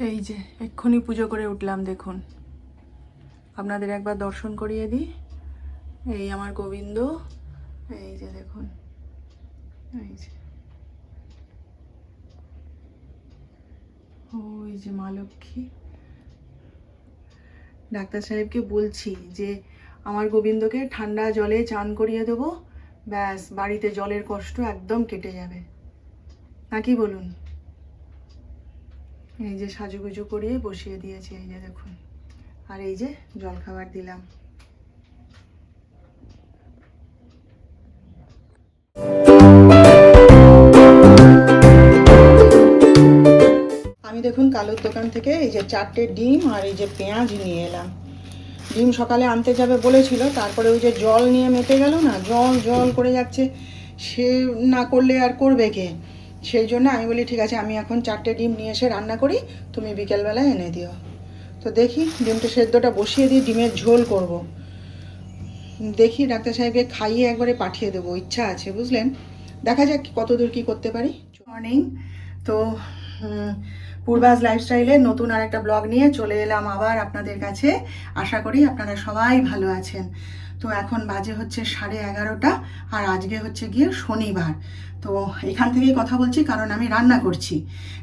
এই যে এক্ষুনি পুজো করে উঠলাম, দেখুন আপনাদের একবার দর্শন করিয়ে দিই। এই আমার গোবিন্দ, এই যে দেখুন, এই যে ওই যে মা লক্ষ্মী। ডাক্তার সাহেবকে বলছি যে আমার গোবিন্দকে ঠান্ডা জলে চান করিয়ে দেবো, ব্যাস বাড়িতে জলের কষ্ট একদম কেটে যাবে, নাকি বলুন। এই যে সাজুগুজু করিয়ে বসিয়ে দিয়েছি, এই যে দেখুন, আর এই যে জলখাবার দিলাম। আমি দেখুন কালুর দোকান থেকে এই যে 4টে ডিম আর এই যে পেঁয়াজ নিয়ে এলাম। ডিম সকালে আনতে যাবে বলেছিল, তারপরে ওই যে জল নিয়ে মেতে গেল না, জল জল করে যাচ্ছে, সে না করলে আর করবে কে। সেই জন্য আমি বলি ঠিক আছে, আমি এখন 4টে ডিম নিয়ে এসে রান্না করি, তুমি বিকেলবেলায় এনে দিও। তো দেখি ডিমটা সেদ্ধটা বসিয়ে দিয়ে ডিমের ঝোল করব। দেখি ডাক্তার সাহেবকে খাইয়ে একবারে পাঠিয়ে দেবো, ইচ্ছা আছে বুঝলেন। দেখা যাক কতদূর কী করতে পারি। মর্নিং। তো পূর্বাস লাইফস্টাইলে নতুন আর একটা ব্লগ নিয়ে চলে এলাম আবার আপনাদের কাছে। আশা করি আপনারা সবাই ভালো আছেন। তো এখন বাজে হচ্ছে 11:30, আর আজকে হচ্ছে গিয়ে শনিবার। তো এখান থেকেই কথা বলছি কারণ আমি রান্না করছি।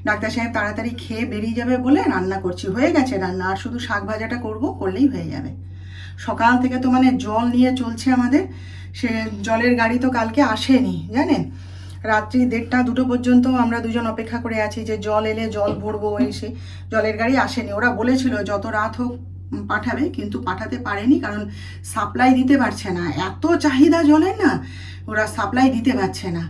ডাক্তার সাহেব তাড়াতাড়ি খেয়ে বেরিয়ে যাবে বলে রান্না করছি, হয়ে গেছে রান্না, আর শুধু শাক ভাজাটা করবো, করলেই হয়ে যাবে। সকাল থেকে তো মানে জল নিয়ে চলছে আমাদের, সে জলের গাড়ি তো কালকে আসেনি জানেন। রাত্রি 1:30-2টো পর্যন্ত আমরা দুজন অপেক্ষা করে আছি যে জল এলে জল ভরবো, এসে জলের গাড়ি আসেনি। ওরা বলেছিল যত রাত হোক পাঠাবে, কিন্তু পাঠাতে পারেনি কারণ সাপ্লাই দিতে পারছে না, এত চাহিদা জলের না, ওরা সাপ্লাই দিতে পারছে না।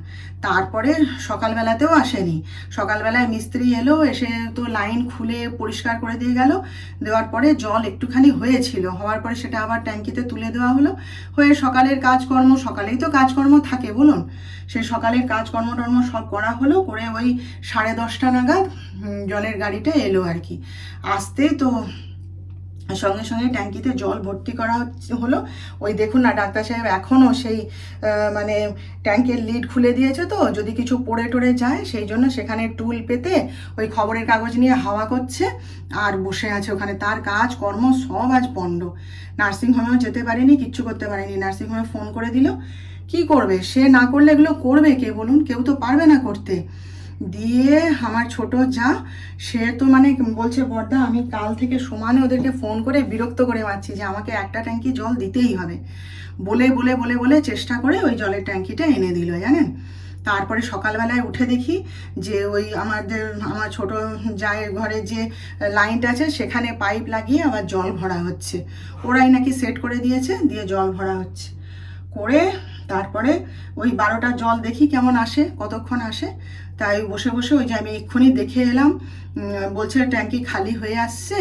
তারপরে সকালবেলাতেও আসেনি, সকালবেলায় মিস্ত্রি এলো, এসে তো লাইন খুলে পরিষ্কার করে দিয়ে গেল। দেওয়ার পরে জল একটুখানি হয়েছিল, হওয়ার পরে সেটা আবার ট্যাঙ্কিতে তুলে দেওয়া হলো। হয়ে সকালের কাজকর্ম, সকালেই তো কাজকর্ম থাকে বলুন, সেই সকালের কাজকর্ম টর্ম সব করা হলো, করে ওই 10:30 নাগাদ জলের গাড়িটা এলো আর কি। আসতেই তো সঙ্গে সঙ্গে ট্যাঙ্কিতে জল ভর্তি করা হলো। ওই দেখুন না ডাক্তার সাহেব এখনও সেই মানে ট্যাঙ্কের লিড খুলে দিয়েছে, তো যদি কিছু পড়ে টড়ে যায় সেই জন্য সেখানে টুল পেতে ওই খবরের কাগজ নিয়ে হাওয়া করছে আর বসে আছে ওখানে। তার কাজ কর্ম সব আজ পণ্ড। নার্সিংহোমেও যেতে পারেনি, কিচ্ছু করতে পারেনি। নার্সিংহোমে ফোন করে দিল, কি করবে সে, না করলে এগুলো করবে কে বলুন, কেউ তো পারবে না করতে। দিয়ে আমার ছোট যা, সে তো মানে বলছে বড়দা আমি কাল থেকে সমানে ওদেরকে ফোন করে বিরক্ত করে মারছি যে আমাকে একটা ট্যাঙ্কি জল দিতেই হবে, বলে বলে বলে বলে চেষ্টা করে ওই জলের ট্যাঙ্কিটা এনে দিল জানেন। তারপরে সকালবেলায় উঠে দেখি যে ওই আমার ছোট জায়ের ঘরে যে লাইনটা আছে সেখানে পাইপ লাগিয়ে আবার জল ভরা হচ্ছে, ওরাই নাকি সেট করে দিয়েছে, দিয়ে জল ভরা হচ্ছে করে। তারপরে ওই 12টা জল দেখি কেমন আসে, কতক্ষণ আসে। তাই বসে বসে ওই যে আমি এক্ষুনি দেখে এলাম, বলছে ট্যাঙ্কি খালি হয়ে আসছে,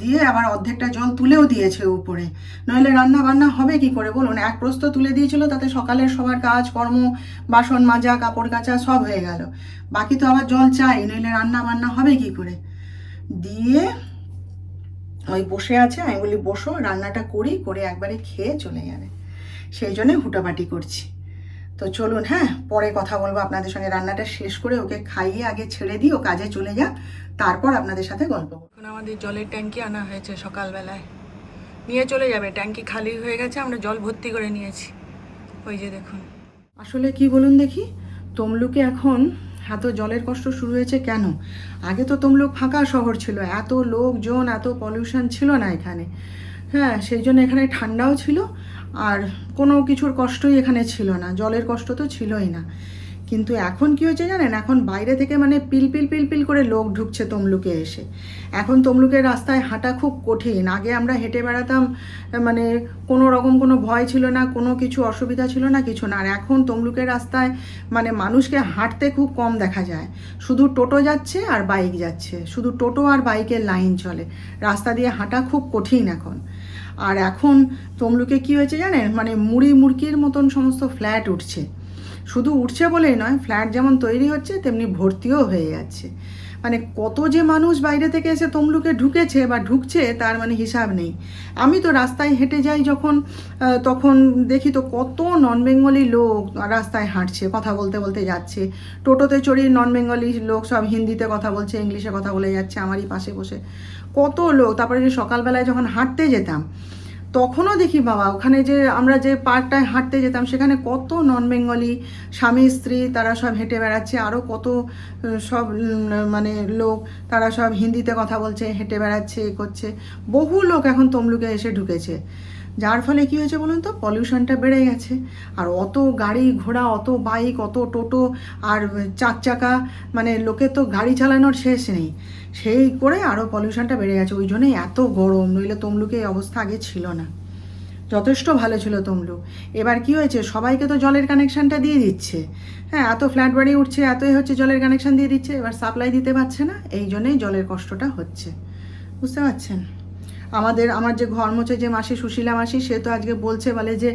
দিয়ে আবার অর্ধেকটা জল তুলেও দিয়েছে উপরে। নইলে রান্না বান্না হবে কি করে বলুন, এক প্রস্ত তুলে দিয়েছিল, তাতে সকালের সবার কাজ কর্ম, বাসন মাজা, কাপড় কাচা সব হয়ে গেল। বাকি তো আবার জল চাই, নইলে রান্না বান্না হবে কি করে। দিয়ে ওই বসে আছে, আমি বলি বসো রান্নাটা করি, করে একবারে খেয়ে চলে যাবে, সেই জন্য হুটাপাটি করছি। তো চলুন, হ্যাঁ পরে কথা বলবো আপনাদের সঙ্গে। রান্নাটা শেষ করে ওকে খাইয়ে আগে ছেড়ে দিই, ও কাজে চলে যাক, তারপর আপনাদের সাথে গল্প করব। এখন আমাদের জলের ট্যাঙ্কি আনা হয়েছে সকালবেলায়, নিয়ে চলে যাবে। ট্যাঙ্কি খালি হয়ে গেছে, আমরা জল ভর্তি করে নিয়েছি, ওই যে দেখুন। আসলে কি বলুন দেখি, তমলুকে এখন এত জলের কষ্ট শুরু হয়েছে কেন? আগে তো তমলুক ফাঁকা শহর ছিল, এত লোকজন, এত পলিউশন ছিল না এখানে। হ্যাঁ, সেই জন্য এখানে ঠান্ডাও ছিল, আর কোনো কিছুর কষ্টই এখানে ছিল না, জলের কষ্ট তো ছিলই না। কিন্তু এখন কি হয়েছে জানেন, এখন বাইরে থেকে মানে পিলপিল পিলপিল করে লোক ঢুকছে তমলুকে এসে। এখন তমলুকের রাস্তায় হাঁটা খুব কঠিন। আগে আমরা হেঁটে বেড়াতাম, মানে কোনো রকম কোনো ভয় ছিল না, কোনো কিছু অসুবিধা ছিল না, কিছু না। আর এখন তমলুকের রাস্তায় মানে মানুষকে হাঁটতে খুব কম দেখা যায়, শুধু টোটো যাচ্ছে আর বাইক যাচ্ছে, শুধু টোটো আর বাইকের লাইন চলে, রাস্তা দিয়ে হাঁটা খুব কঠিন এখন। আর এখন তমলুকে কি হয়েছে জানেন, মানে মুড়ি মুড়কির মতন সমস্ত ফ্ল্যাট উঠছে। শুধু উঠছে বলেই নয়, ফ্ল্যাট যেমন তৈরি হচ্ছে তেমনি ভর্তিও হয়ে যাচ্ছে। মানে কত যে মানুষ বাইরে থেকে এসে তমলুকে ঢুকেছে বা ঢুকছে তার মানে হিসাব নেই। আমি তো রাস্তায় হেঁটে যাই যখন, তখন দেখি তো কত নন বেঙ্গলি লোক রাস্তায় হাঁটছে, কথা বলতে বলতে যাচ্ছে। টোটোতে চড়িয়ে নন বেঙ্গলি লোক সব হিন্দিতে কথা বলছে, ইংলিশে কথা বলে যাচ্ছে আমারই পাশে বসে, কত লোক। তারপরে যে সকালবেলায় যখন হাঁটতে যেতাম তখনও দেখি বাবা, ওখানে যে আমরা যে পার্কটায় হাঁটতে যেতাম সেখানে কত নন বেঙ্গলি স্বামী স্ত্রী তারা সব হেঁটে বেড়াচ্ছে, আরও কত সব মানে লোক তারা সব হিন্দিতে কথা বলছে, হেঁটে বেড়াচ্ছে, করছে। বহু লোক এখন তমলুকে এসে ঢুকেছে, যার ফলে কী হয়েছে বলুন তো, পলিউশনটা বেড়ে গেছে। আর অত গাড়ি ঘোড়া, অত বাইক, অত টোটো আর 4 চাকা, মানে লোকের তো গাড়ি চালানোর শেষ নেই, সেই করে আরও পলিউশনটা বেড়ে গেছে। ওই জন্যই এত গরম, নইলে তমলুকে এই অবস্থা আগে ছিল না, যথেষ্ট ভালো ছিল তমলুক। এবার কি হয়েছে, সবাইকে তো জলের কানেকশানটা দিয়ে দিচ্ছে, হ্যাঁ, এত ফ্ল্যাট বাড়ি উঠছে, এতই হচ্ছে, জলের কানেকশান দিয়ে দিচ্ছে, এবার সাপ্লাই দিতে পারছে না, এই জন্যই জলের কষ্টটা হচ্ছে, বুঝতে পারছেন। আমার যে ঘর মোছে যে মাসি, সুশীলা মাসি, সে তো আজকে বলছে, বলে যে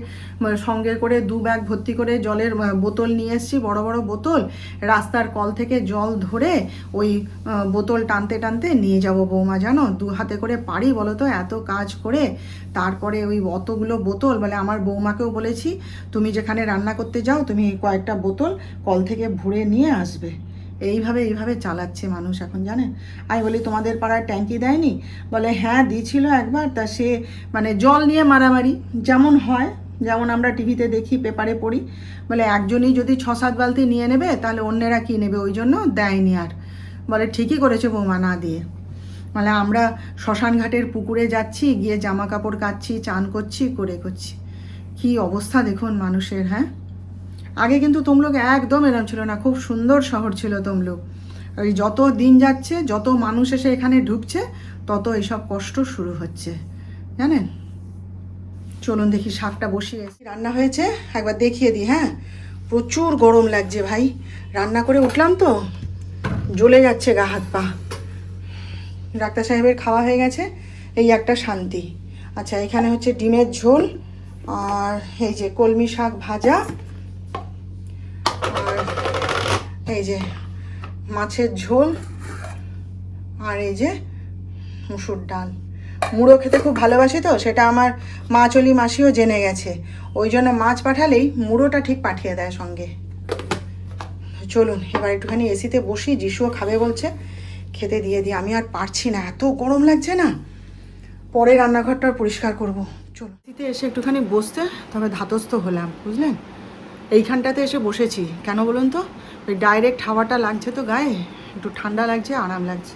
সঙ্গে করে 2 ব্যাগ ভর্তি করে জলের বোতল নিয়ে এসেছি, বড় বড় বোতল, রাস্তার কল থেকে জল ধরে ওই বোতল টানতে টানতে নিয়ে যাব বৌমা, জানো 2 হাতে করে পারি বলো তো, এত কাজ করে তারপরে ওই অতগুলো বোতল। বলে আমার বৌমাকেও বলেছি, তুমি যেখানে রান্না করতে যাও তুমি কয়েকটা বোতল কল থেকে ভরে নিয়ে আসবে। এইভাবে চালাচ্ছে মানুষ এখন, জানেন। আমি বলি তোমাদের পাড়ায় ট্যাঙ্কি দেয়নি? বলে হ্যাঁ দিয়েছিল একবার, তা সে মানে জল নিয়ে মারামারি যেমন হয়, যেমন আমরা টিভিতে দেখি, পেপারে পড়ি। বলে একজনই যদি 6-7 বালতি নিয়ে নেবে তাহলে অন্যেরা কী নেবে, ওই জন্য দেয়নি। আর বলে ঠিকই করেছে বৌমা না দিয়ে। মানে আমরা শ্মশান ঘাটের পুকুরে যাচ্ছি, গিয়ে জামা কাপড় কাচ্ছি, চান করছি, করছি। কি অবস্থা দেখুন মানুষের, হ্যাঁ। আগে কিন্তু তমলুক একদম এরম ছিল না, খুব সুন্দর শহর ছিল তমলুক। ওই যত দিন যাচ্ছে, যত মানুষ এসে এখানে ঢুকছে, তত এইসব কষ্ট শুরু হচ্ছে, জানেন। চলুন দেখি শাকটা বসিয়ে রান্না হয়েছে, একবার দেখিয়ে দিই। হ্যাঁ, প্রচুর গরম লাগছে ভাই, রান্না করে উঠলাম তো জ্বলে যাচ্ছে গা হাত পা। ডাক্তার সাহেবের খাওয়া হয়ে গেছে, এই একটা শান্তি। আচ্ছা, এখানে হচ্ছে ডিমের ঝোল, আর এই যে কলমি শাক ভাজা, আর এই যে মাছের ঝোল, আর এই যে মুসুর ডাল। মুড়ো খেতে খুব ভালোবাসি তো, সেটা আমার মাছলি মাসিও জেনে গেছে, ওই জন্য মাছ পাঠালেই মুড়োটা ঠিক পাঠিয়ে দেয় সঙ্গে। চলুন এবার একটুখানি এসিতে বসি, যিশুও খাবে বলছে, খেতে দিয়ে দিই। আমি আর পারছি না, এত গরম লাগছে না। পরে রান্নাঘরটা পরিষ্কার করব। চলুন এসিতে এসে একটুখানি বসতে তবে ধাতস্থ হলাম, বুঝলেন। এইখানটাতে এসে বসেছি কেন বলুন তো, ওই ডাইরেক্ট হাওয়াটা লাগছে তো গায়ে, একটু ঠান্ডা লাগছে, আরাম লাগছে।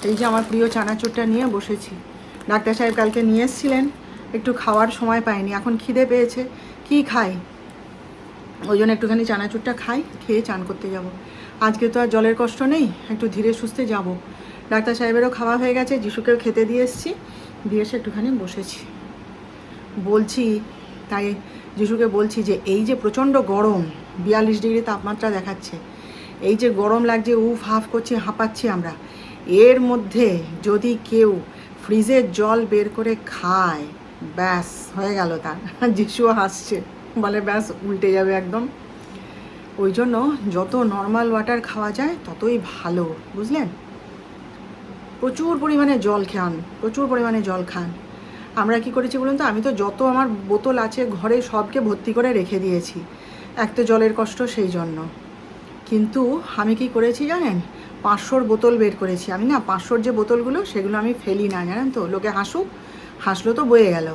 এই যে আমার প্রিয় চানাচুরটা নিয়ে বসেছি, ডাক্তার সাহেব কালকে নিয়ে এসেছিলেন, একটু খাওয়ার সময় পাইনি, এখন খিদে পেয়েছে, কি খাই, ওই জন্য একটুখানি চানাচুরটা খাই, খেয়ে চান করতে যাব। আজকে তো আর জলের কষ্ট নেই, একটু ধীরে সুস্থে যাব। ডাক্তার সাহেবেরও খাওয়া হয়ে গেছে, যিশুকেও খেতে দিয়ে এসেছি, দিয়ে এসে একটুখানি বসেছি। বলছি, তাই যিশুকে বলছি যে এই যে প্রচণ্ড গরম, 42 ডিগ্রি তাপমাত্রা দেখাচ্ছে, এই যে গরম লাগছে, উফ হাফ করছি, হাঁপাচ্ছি আমরা, এর মধ্যে যদি কেউ ফ্রিজের জল বের করে খায়, ব্যাস হয়ে গেল তার। যিশুও হাসছে, বলে ব্যাস উল্টে যাবে একদম। ওই জন্য যত নর্মাল ওয়াটার খাওয়া যায় ততই ভালো, বুঝলেন। প্রচুর পরিমাণে জল খান, প্রচুর পরিমাণে জল খান। আমরা কি করেছি বলুন তো, আমি তো যত আমার বোতল আছে ঘরে সবকে ভর্তি করে রেখে দিয়েছি, এক তো জলের কষ্ট সেই জন্য। কিন্তু আমি কি করেছি জানেন, 500 বোতল বের করেছি আমি। না, 500 যে বোতলগুলো সেগুলো আমি ফেলি না, জানেন তো, লোকে হাসলো তো বয়ে গেল।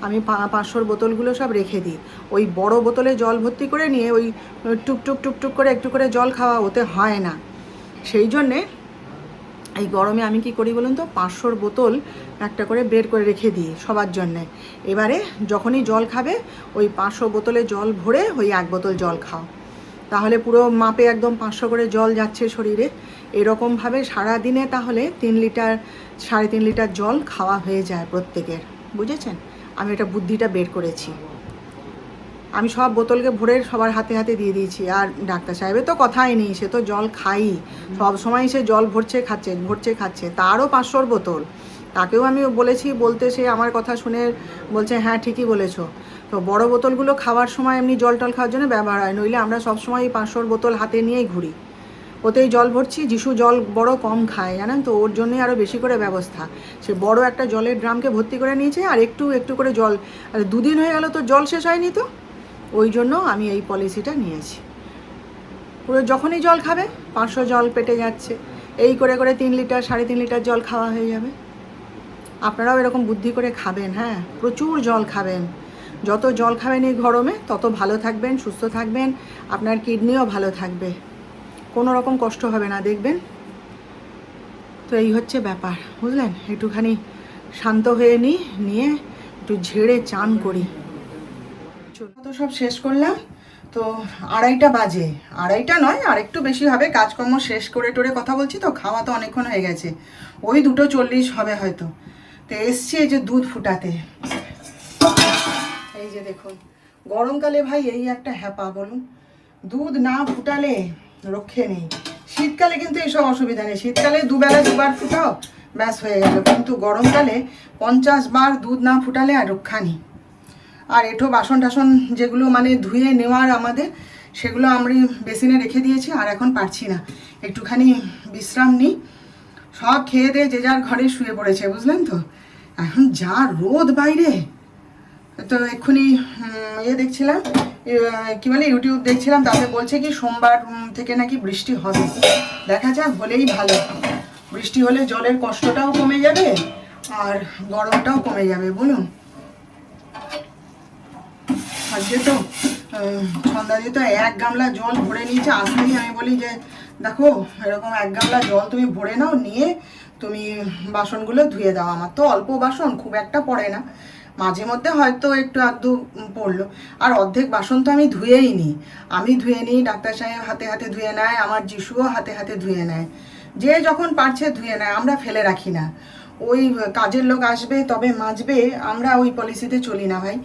আমি 500 বোতলগুলো সব রেখে দিই। ওই বড় বোতলে জল ভর্তি করে নিয়ে ওই টুকটুক করে একটু করে জল খাওয়া ওতে হয় না, সেই জন্যে এই গরমে আমি কি করি বলুন তো, 500 বোতল একটা করে বের করে রেখে দিই সবার জন্যে। এবারে যখনই জল খাবে ওই 500 বোতলে জল ভরে ওই 1 বোতল জল খাও, তাহলে পুরো মাপে একদম 500 করে জল যাচ্ছে শরীরে। এরকমভাবে সারাদিনে তাহলে 3 লিটার 3.5 লিটার জল খাওয়া হয়ে যায় প্রত্যেকের, বুঝেছেন। আমি এটা বুদ্ধিটা বের করেছি, আমি সব বোতলকে ভরে সবার হাতে হাতে দিয়ে দিয়েছি। আর ডাক্তার সাহেবের তো কথাই নেই, সে তো জল খাই, সব সময় সে জল ভরছে খাচ্ছে, তারও 500 বোতল। তাকেও আমি বলেছি, বলতে সে আমার কথা শুনে বলছে হ্যাঁ ঠিকই বলেছো। তো বড় বোতলগুলো খাওয়ার সময় এমনি জল টল খাওয়ার জন্য ব্যবহার হয়, নইলে আমরা সব সময় 500 বোতল হাতে নিয়েই ঘুরি। ওতেই জল ভরছি। যিশু জল বড় কম খায় জানেন তো, ওর জন্যই আরও বেশি করে ব্যবস্থা। সে বড় একটা জলের ড্রামকে ভর্তি করে নিয়েছে, আর একটু একটু করে জল। আর 2 দিন হয়ে গেল তো জল শেষ হয়নি, তো ওই জন্য আমি এই পলিসিটা নিয়েছি। পুরো যখনই জল খাবে 500 জল পেটে যাচ্ছে, এই করে করে 3 লিটার 3.5 লিটার জল খাওয়া হয়ে যাবে। আপনারাও এরকম বুদ্ধি করে খাবেন, হ্যাঁ, প্রচুর জল খাবেন। যত জল খাবেন এই গরমে তত ভালো থাকবেন, সুস্থ থাকবেন, আপনার কিডনিও ভালো থাকবে, কোনো রকম কষ্ট হবে না দেখবেন। তো এই হচ্ছে ব্যাপার, বুঝলেন। একটুখানি শান্ত হয়ে নিয়ে একটু ঝেড়ে চান করি। তো সব শেষ করলাম, তো 2:30 বাজে, 2:30 নয় আর একটু বেশি হবে। কাজকর্ম শেষ করে টোরে কথা বলছি তো, খাওয়া তো অনেকক্ষণ হয়ে গেছে, ওই 2:40 হবে হয়তো। তো এসছি এই যে দুধ ফুটাতে। এই যে দেখুন, গরমকালে ভাই এই একটা হ্যাপা, বলুন, দুধ না ফুটালে রক্ষে নেই। শীতকালে কিন্তু এইসব অসুবিধা নেই, শীতকালে 2 বেলা 2 বার ফুটাও, ব্যাস হয়ে গেল। কিন্তু গরমকালে 50 বার দুধ না ফুটালে আর রক্ষা নেই। আর এঁঠো বাসন টাসন যেগুলো মানে ধুয়ে নেওয়ার আমাদের, সেগুলো আমি বেসিনে রেখে দিয়েছি। আর এখন পারছি না, একটুখানি বিশ্রাম নিই। সব খেয়ে দিয়ে যে যার ঘরে শুয়ে পড়েছে, বুঝলেন তো। এখন যা রোদ বাইরে, তো এক্ষুনি দেখছিলাম, কি বলে, ইউটিউব দেখছিলাম, তাতে বলছে কি সোমবার থেকে নাকি বৃষ্টি হবে। দেখা যাক, হলেই ভালো। বৃষ্টি হলে জলের কষ্টটাও কমে যাবে আর গরমটাও কমে যাবে, বলুন। আজকে তো সন্ধ্যাদি তো 1 গামলা জল ভরে নিয়েছে। আসলেই আমি বলি যে দেখো, এরকম 1 গামলা জল তুমি ভরে নাও, নিয়ে তুমি বাসনগুলো ধুয়ে দাও। আমার তো অল্প বাসন, খুব একটা পড়ে না, মাঝে মধ্যে হয়তো একটু আধটু পড়লো। আর অর্ধেক বাসন তো আমি ধুয়েই নিই, আমি ধুয়ে নিই, ডাক্তার সাহেব হাতে হাতে ধুয়ে নেয়, আমার যিশুও হাতে হাতে ধুয়ে নেয়, যে যখন পারছে ধুয়ে নেয়, আমরা ফেলে রাখি না। ওই কাজের লোক আসবে তবে মাজবে, আমরা ওই পলিসিতে চলি না ভাই।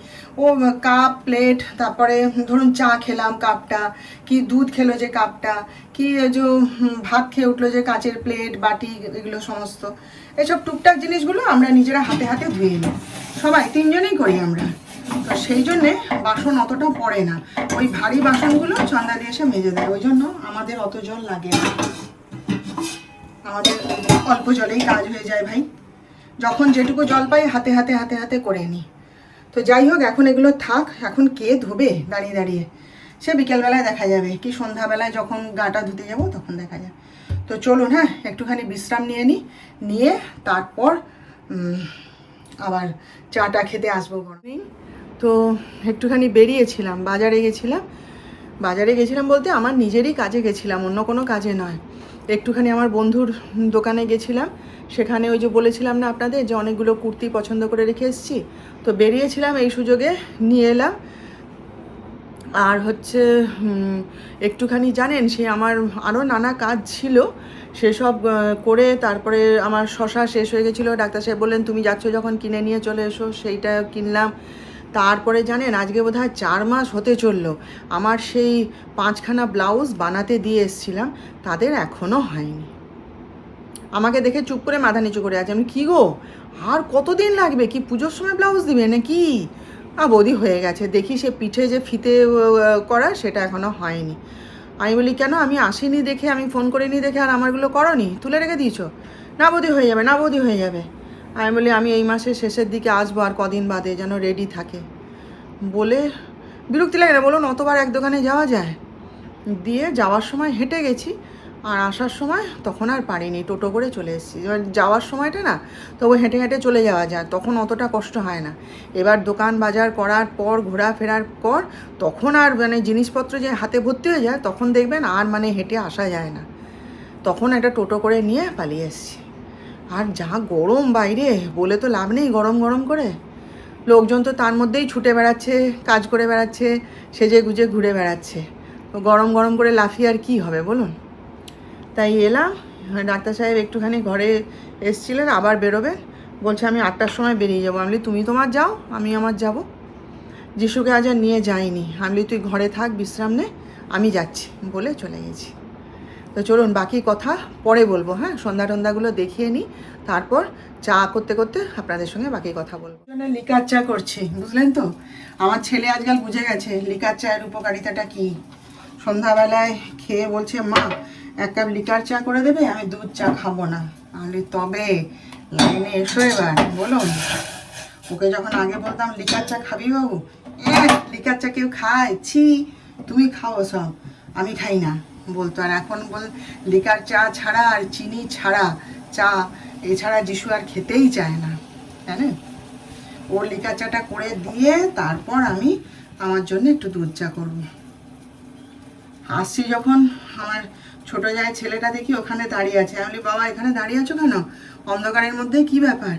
ও কাপ প্লেট, তারপরে ধরুন চা খেলাম কাপটা, কি দুধ খেলো যে কাপটা, কি যে ভাত খেয়ে উঠলো যে কাচের প্লেট বাটি, এগুলো সমস্ত এসব টুকটাক জিনিসগুলো আমরা নিজেরা হাতে হাতে ধুয়ে নিই, সবাই 3 জনেই করি আমরা। তো সেই জন্যে বাসন অতটা পড়ে না, ওই ভারী বাসনগুলো চন্দা দিয়ে এসে মেজে দেয়, ওই জন্য আমাদের অত জল লাগে না, আমাদের অল্প জলেই কাজ হয়ে যায় ভাই। যখন যেটুকু জল পাই হাতে হাতে হাতে হাতে করে নিই। তো যাই হোক, এখন এগুলো থাক, এখন কে ধোবে দাঁড়িয়ে দাঁড়িয়ে, সে বিকেলবেলায় দেখা যাবে, কি সন্ধ্যাবেলায় যখন গাটা ধুতে যাব তখন দেখা যাবে। তো চলুন, হ্যাঁ, একটুখানি বিশ্রাম নিয়ে তারপর আবার চাটা খেতে আসবো গরমে। তো একটুখানি বেরিয়েছিলাম, বাজারে গেছিলাম বলতে আমার নিজেরই কাজে গেছিলাম, অন্য কোনো কাজে নয়। একটুখানি আমার বন্ধুর দোকানে গেছিলাম, সেখানে ওই যে বলেছিলাম না আপনাদের যে অনেকগুলো কুর্তি পছন্দ করে রেখে এসেছি, তো বেরিয়েছিলাম, এই সুযোগে নিয়ে এলাম। আর হচ্ছে একটুখানি জানেন, সে আমার আরও নানা কাজ ছিল, সেসব করে তারপরে আমার শশা শেষ হয়ে গেছিলো। ডাক্তার সাহেব বললেন তুমি যাচ্ছ যখন কিনে নিয়ে চলে এসো, সেইটা কিনলাম। তারপরে জানেন, আজকে বোধহয় 4 মাস হতে চললো আমার সেই 5খানা ব্লাউজ বানাতে দিয়ে এসেছিলাম, তাদের এখনও হয়নি। আমাকে দেখে চুপ করে মাথা নিচু করে আছে। আমি কী গো, আর কতদিন লাগবে? কি পুজোর সময় ব্লাউজ দিবে নাকি? বৌদি হয়ে গেছে, দেখি সে পিঠে যে ফিতে করা সেটা এখনও হয়নি। আমি বলি কেন, আমি আসিনি দেখে, আমি ফোন করিনি দেখে আর আমারগুলো করনি, তুলে রেখে দিয়েছো? না বৌদি হয়ে যাবে, না বৌদি হয়ে যাবে। আমি বলি আমি এই মাসের শেষের দিকে আসবো, আর কদিন বাদে যেন রেডি থাকে। বলে বিরক্তি লাগে না বলুন, অতবার এক দোকানে যাওয়া যায়? দিয়ে যাওয়ার সময় হেঁটে গেছি, আর আসার সময় তখন আর পারিনি, টোটো করে চলে এসেছি। এবার যাওয়ার সময়টা না তবু হেঁটে হেঁটে চলে যাওয়া যায়, তখন অতটা কষ্ট হয় না। এবার দোকান বাজার করার পর, ঘোরাফেরার পর, তখন আর মানে জিনিসপত্র যে হাতে ভর্তি হয়ে যায়, তখন দেখবেন আর মানে হেঁটে আসা যায় না, তখন একটা টোটো করে নিয়ে পালিয়ে এসেছি। আর যা গরম বাইরে, বলে তো লাভ নেই, গরম গরম করে লোকজন তো তার মধ্যেই ছুটে বেড়াচ্ছে, কাজ করে বেড়াচ্ছে, সেজে গুজে ঘুরে বেড়াচ্ছে, তো গরম গরম করে লাফিয়ে আর কী হবে বলুন। তাই এলাম, ডাক্তার সাহেব একটুখানি ঘরে এসেছিলেন, আবার বেরোবেন, বলছে আমি 8টার সময় বেরিয়ে যাবো। আমি বলি তুমি তোমার যাও, আমি আমার যাব। যিশুকে আজ আর নিয়ে যাইনি, আমি বলি তুই ঘরে থাক, বিশ্রাম নে, আমি যাচ্ছি বলে চলে গেছি। তো চলুন বাকি কথা পরে বলবো, হ্যাঁ, সন্ধ্যা টন্ধ্যাগুলো দেখিয়ে নিই, তারপর চা করতে করতে আপনাদের সঙ্গে বাকি কথা বলবো। লিকার চা করছি, বুঝলেন তো। আমার ছেলে আজকাল বুঝে গেছে লিকার চায়ের উপকারিতাটা কী। সন্ধ্যাবেলায় খেয়ে বলছে মা 1 কাপ লিকার চা করে দেবে, আমি দুধ চা খাবো না। আমি তবে লাইনে এসো এবার, বলো। ওকে যখন আগে বলতাম লিকার চা খাবি বাবু, লিকার চা কেউ খায়, ছি তুমি খাও সব, আমি খাই না বলতো। আর এখন বল লিকার চা ছাড়া আর চিনি ছাড়া চা এছাড়া যিশু আর খেতেই চায় না, জানেন। ওর লিকার চাটা করে দিয়ে তারপর আমি আমার জন্য একটু দুধ চা করবো। আসছি যখন আমার ছোটো যায় ছেলেটা দেখি ওখানে দাঁড়িয়ে আছে, আমি বলি বাবা এখানে দাঁড়িয়ে আছো কেন, অন্ধকারের মধ্যে, কি ব্যাপার?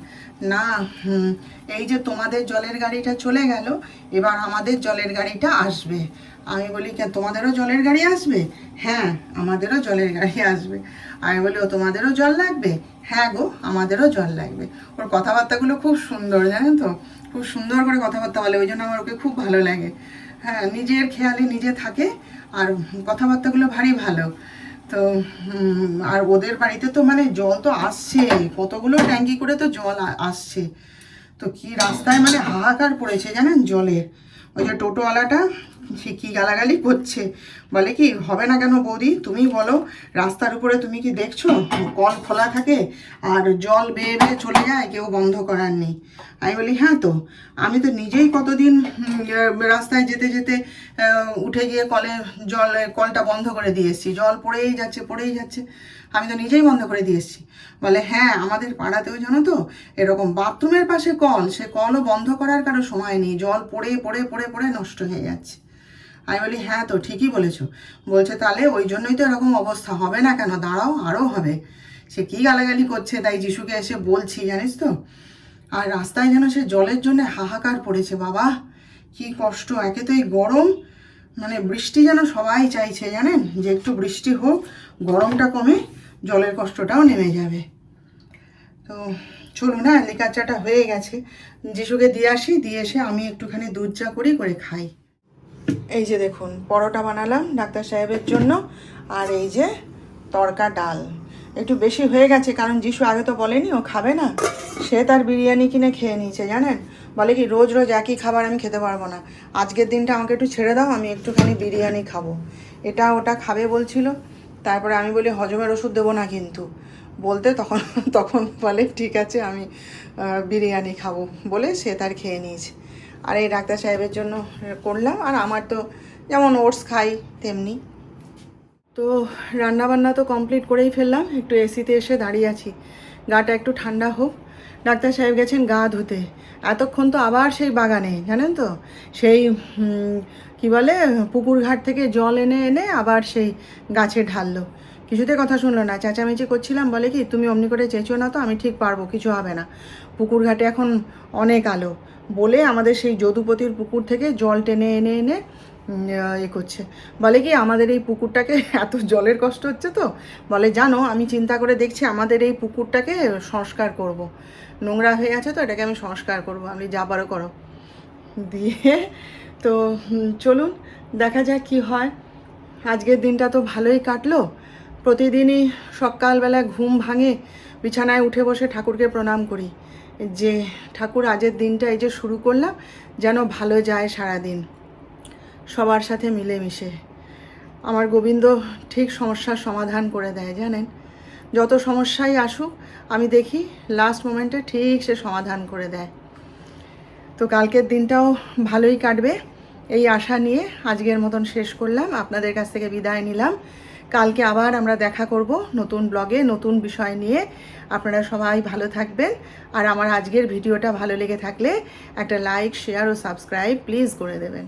না এই যে তোমাদের জলের গাড়িটা চলে গেল, এবার আমাদের জলের গাড়িটা আসবে। আমি বলি কেন, তোমাদেরও জলের গাড়ি আসবে? হ্যাঁ আমাদেরও জলের গাড়ি আসবে। আমি বলি ও তোমাদেরও জল লাগবে? হ্যাঁ গো আমাদেরও জল লাগবে। ওর কথাবার্তাগুলো খুব সুন্দর, জানেন তো, খুব সুন্দর করে কথাবার্তা বলে, ওই জন্য আমার ওকে খুব ভালো লাগে। হ্যাঁ নিজের খেয়ালে নিজে থাকে আর কথাবার্তাগুলো ভারী ভালো। তো আর ওদের বাড়িতে তো মানে জল তো আসছে, কতগুলো ট্যাঙ্কি করে তো জল আসছে। তো কি রাস্তায় মানে হাহাকার পড়েছে জানেন জলের। ওই যে টোটোওয়ালাটা সে কি গালাগালি করছে, বলে কি হবে না কেন বৌদি, তুমি বলো, রাস্তার উপরে তুমি কি দেখছো কল খোলা থাকে আর জল বেয়ে বেয়ে চলে যায়, কেউ বন্ধ করার নেই। আমি বলি হ্যাঁ তো আমি তো নিজেই কতদিন রাস্তায় যেতে যেতে উঠে গিয়ে কলটা বন্ধ করে দিয়ে এসেছি, জল পড়েই যাচ্ছে, আমি তো নিজেই বন্ধ করে দিয়ে এসেছি। বলে হ্যাঁ আমাদের পাড়াতেও জানো তো এরকম বাথরুমের পাশে কল, সে কলও বন্ধ করার কারো সময় নেই, জল পড়ে নষ্ট হয়ে যাচ্ছে। আমি বলি হ্যাঁ তো ঠিকই বলেছো। বলছে তাহলে ওই জন্যই তো এরকম অবস্থা, হবে না কেন, দাঁড়াও আরও হবে। সে কি গালাগালি করছে, তাই যিশুকে এসে বলছি জানিস তো। আর রাস্তায় যেন সে জলের জন্য হাহাকার পড়েছে বাবা, কি কষ্ট। একে তো এই গরম, মানে বৃষ্টি যেন সবাই চাইছে জানেন, যে একটু বৃষ্টি হোক, গরমটা কমে, জলের কষ্টটাও নেমে যাবে। তো চলুন না, লিকার চাটা হয়ে গেছে, যিশুকে দিয়ে আসি, দিয়ে এসে আমি একটুখানি দুধ চা করে খাই। এই যে দেখুন পরোটা বানালাম ডাক্তার সাহেবের জন্য, আর এই যে তড়কা ডাল। একটু বেশি হয়ে গেছে কারণ যিশু আগে তো বলেনি ও খাবে না, সে তার বিরিয়ানি কিনে খেয়ে নিয়েছে জানেন। বলে কি রোজ রোজ একই খাবার আমি খেতে পারবো না, আজকের দিনটা আমাকে একটু ছেড়ে দাও, আমি একটুখানি বিরিয়ানি খাবো। এটা ওটা খাবে বলছিল, তারপরে আমি বলি হজমের ওষুধ দেবো না কিন্তু, বলতে তখন বলে ঠিক আছে আমি বিরিয়ানি খাবো, বলে সে তার খেয়ে নিয়েছে। আর এই ডাক্তার সাহেবের জন্য করলাম, আর আমার তো যেমন ওটস খাই তেমনি। তো রান্নাবান্না তো কমপ্লিট করেই ফেললাম, একটু এসিতে এসে দাঁড়িয়ে আছি, গাটা একটু ঠান্ডা হোক। ডাক্তার সাহেব গেছেন গা ধুতে, এতক্ষণ তো আবার সেই বাগানে জানেন তো, সেই কি বলে পুকুর ঘাট থেকে জল এনে এনে আবার সেই গাছে ঢাললো। কিছুতে কথা শুনলো না, চেঁচামেচি করছিলাম, বলে কি তুমি অমনি করে চেঁচো না তো, আমি ঠিক পারবো, কিছু হবে না, পুকুর ঘাটে এখন অনেক আলো, বলে আমাদের সেই যদুপতির পুকুর থেকে জল টেনে এনে এনে করছে। বলে কি আমাদের এই পুকুরটাকে এত জলের কষ্ট হচ্ছে তো, বলে জানো আমি চিন্তা করে দেখছি আমাদের এই পুকুরটাকে সংস্কার করব, নোংরা হয়ে গেছে তো এটাকে আমি সংস্কার করব। আমি যা পারো করো, দিয়ে তো চলুন দেখা যাক কি হয়। আজকের দিনটা তো ভালোই কাটলো, প্রতিদিনই সকালবেলা ঘুম ভাঙে বিছানায় উঠে বসে ঠাকুরকে প্রণাম করি, যে ঠাকুর আজের দিনটা এই যে শুরু করলাম যেন ভালো যায় সারাদিন সবার সাথে মিলেমিশে। আমার গোবিন্দ ঠিক সমস্যার সমাধান করে দেয় জানেন, যত সমস্যাই আসুক আমি দেখি লাস্ট মোমেন্টে ঠিক সে সমাধান করে দেয়। তো কালকের দিনটাও ভালোই কাটবে এই আশা নিয়ে আজকের মতন শেষ করলাম, আপনাদের কাছ থেকে বিদায় নিলাম। কালকে আবার আমরা দেখা করব নতুন ব্লগে নতুন বিষয় নিয়ে। আপনারা সবাই ভালো থাকবেন, আর আমার আজকের ভিডিওটা ভালো লেগে থাকলে একটা লাইক শেয়ার ও সাবস্ক্রাইব প্লিজ করে দেবেন।